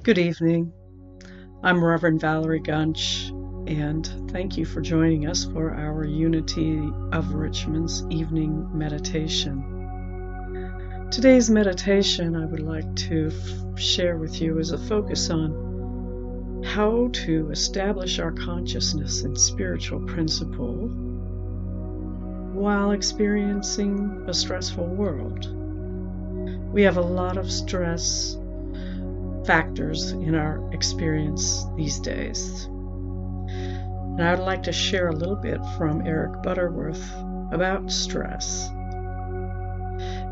Good evening. I'm Reverend Valerie Gunch, and thank you for joining us for our Unity of Richmond's evening meditation. Today's meditation I would like to share with you is a focus on how to establish our consciousness and spiritual principle while experiencing a stressful world. We have a lot of stress factors in our experience these days. And I would like to share a little bit from Eric Butterworth about stress.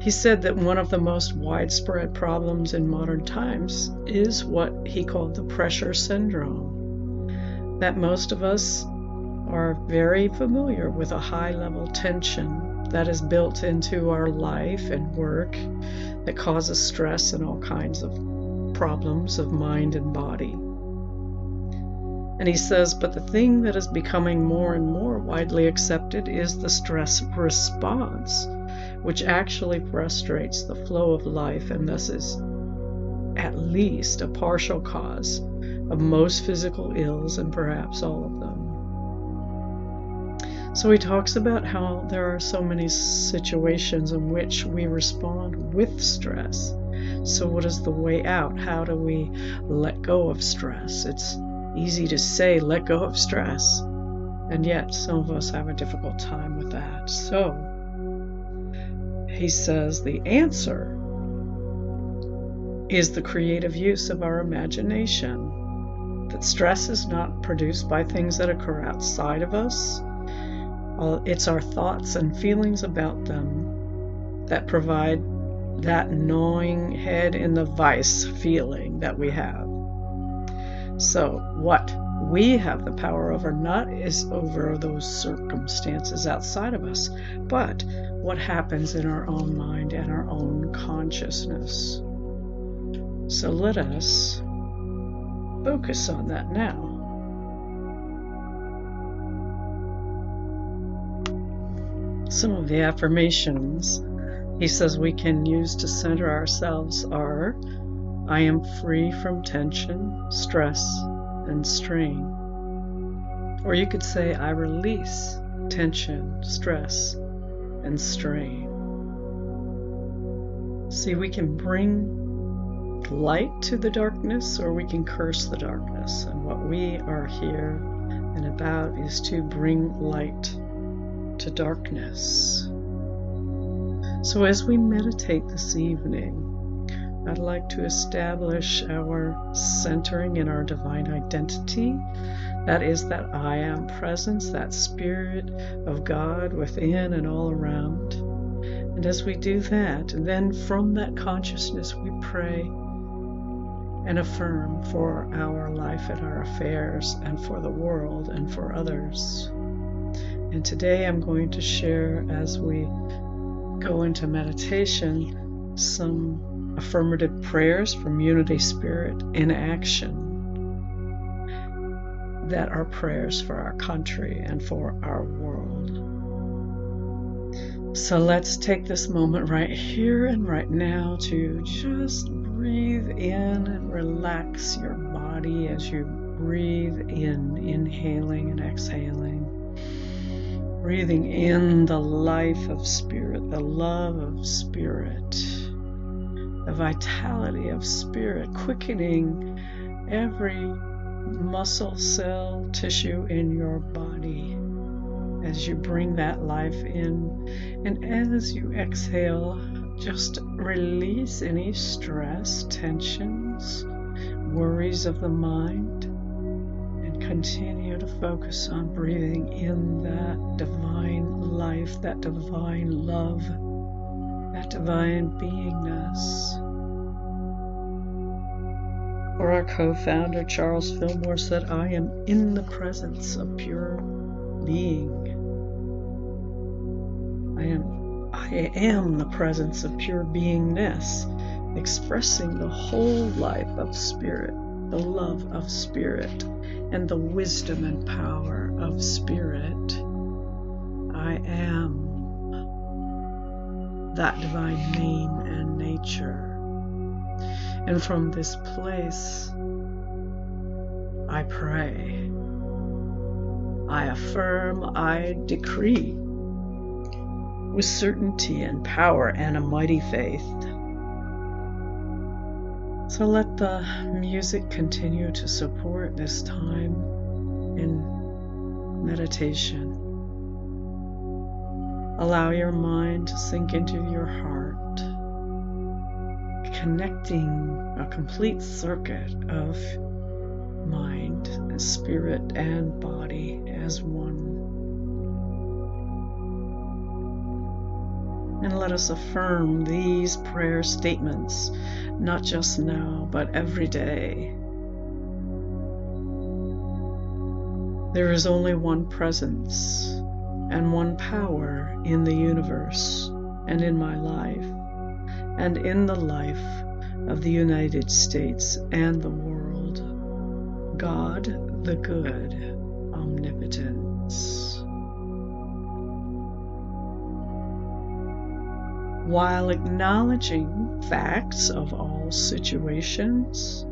He said that one of the most widespread problems in modern times is what he called the pressure syndrome, that most of us are very familiar with a high-level tension that is built into our life and work that causes stress and all kinds of problems of mind and body. And he says, but the thing that is becoming more and more widely accepted is the stress response, which actually frustrates the flow of life and thus is at least a partial cause of most physical ills and perhaps all of them. So he talks about how there are so many situations in which we respond with stress. So what is the way out? How do we let go of stress? It's easy to say, let go of stress. And yet some of us have a difficult time with that. So he says the answer is the creative use of our imagination. That stress is not produced by things that occur outside of us. It's our thoughts and feelings about them that provide that gnawing head in the vice feeling that we have. So what we have the power over not is over those circumstances outside of us, but what happens in our own mind and our own consciousness. So let us focus on that now. Some of the affirmations he says we can use to center ourselves are, I am free from tension, stress, and strain. Or you could say, I release tension, stress, and strain. See, we can bring light to the darkness or we can curse the darkness. And what we are here and about is to bring light to darkness. So as we meditate this evening, I'd like to establish our centering in our divine identity. That is that I am presence, that spirit of God within and all around. And as we do that, then from that consciousness we pray and affirm for our life and our affairs and for the world and for others. And today I'm going to share, as we go into meditation, some affirmative prayers from Unity Spirit in action that are prayers for our country and for our world. So let's take this moment right here and right now to just breathe in and relax your body as you breathe in, inhaling and exhaling. Breathing in the life of spirit, the love of spirit, the vitality of spirit, quickening every muscle, cell, tissue in your body as you bring that life in. And as you exhale, just release any stress, tensions, worries of the mind. Continue to focus on breathing in that divine life, that divine love, that divine beingness. Or our co-founder Charles Fillmore said, I am in the presence of pure being. I am the presence of pure beingness, expressing the whole life of spirit, the love of spirit, and the wisdom and power of spirit. I am that divine name and nature. And from this place, I pray, I affirm, I decree with certainty and power and a mighty faith. So let the music continue to support this time in meditation. Allow your mind to sink into your heart, connecting a complete circuit of mind, spirit, and body as one. And let us affirm these prayer statements, not just now, but every day. There is only one presence and one power in the universe and in my life and in the life of the United States and the world. God, the good, omnipotence. While acknowledging facts of all situations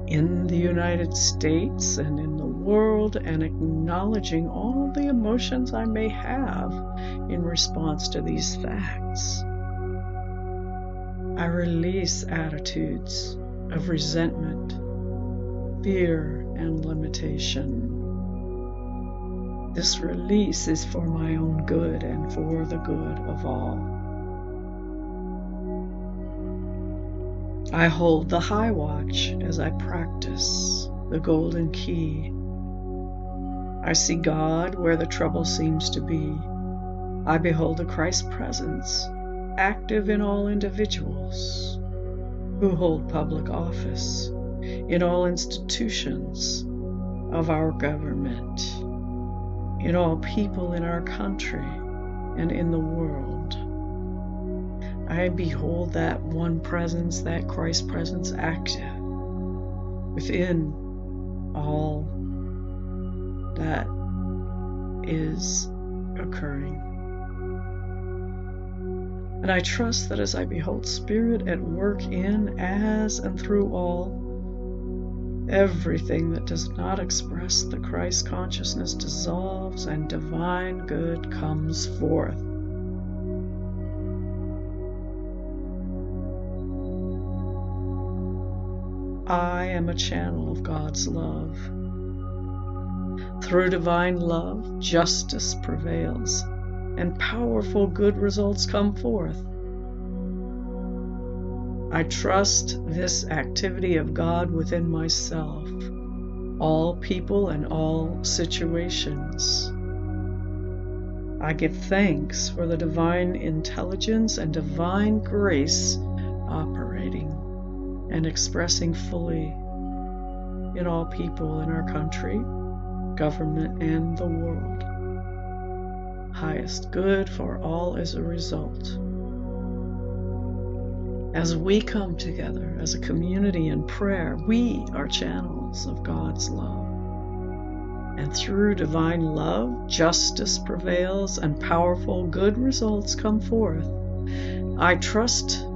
in the United States and in the world, and acknowledging all the emotions I may have in response to these facts, I release attitudes of resentment, fear, and limitation. This release is for my own good and for the good of all. I hold the high watch as I practice the golden key. I see God where the trouble seems to be. I behold the Christ presence active in all individuals who hold public office, in all institutions of our government, in all people in our country and in the world. I behold that one presence, that Christ presence active within all that is occurring. And I trust that as I behold Spirit at work in, as, and through all, everything that does not express the Christ consciousness dissolves and divine good comes forth. I am a channel of God's love. Through divine love, justice prevails, and powerful good results come forth. I trust this activity of God within myself, all people and all situations. I give thanks for the divine intelligence and divine grace operating and expressing fully in all people in our country, government, and the world. Highest good for all as a result. As we come together as a community in prayer, we are channels of God's love. And through divine love, justice prevails and powerful good results come forth. I trust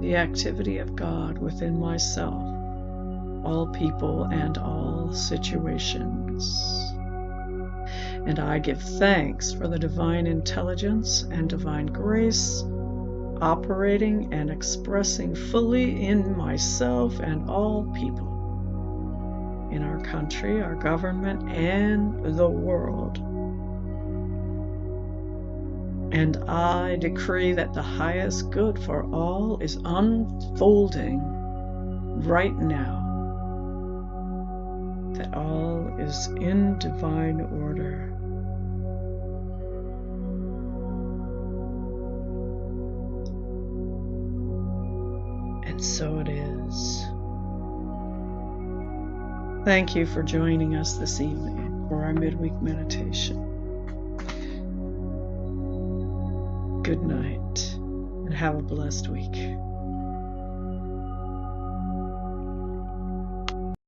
the activity of God within myself, all people and all situations. And I give thanks for the divine intelligence and divine grace operating and expressing fully in myself and all people, in our country, our government, and the world. And I decree that the highest good for all is unfolding right now, that all is in divine order. And so it is. Thank you for joining us this evening for our midweek meditation. Good night, and have a blessed week.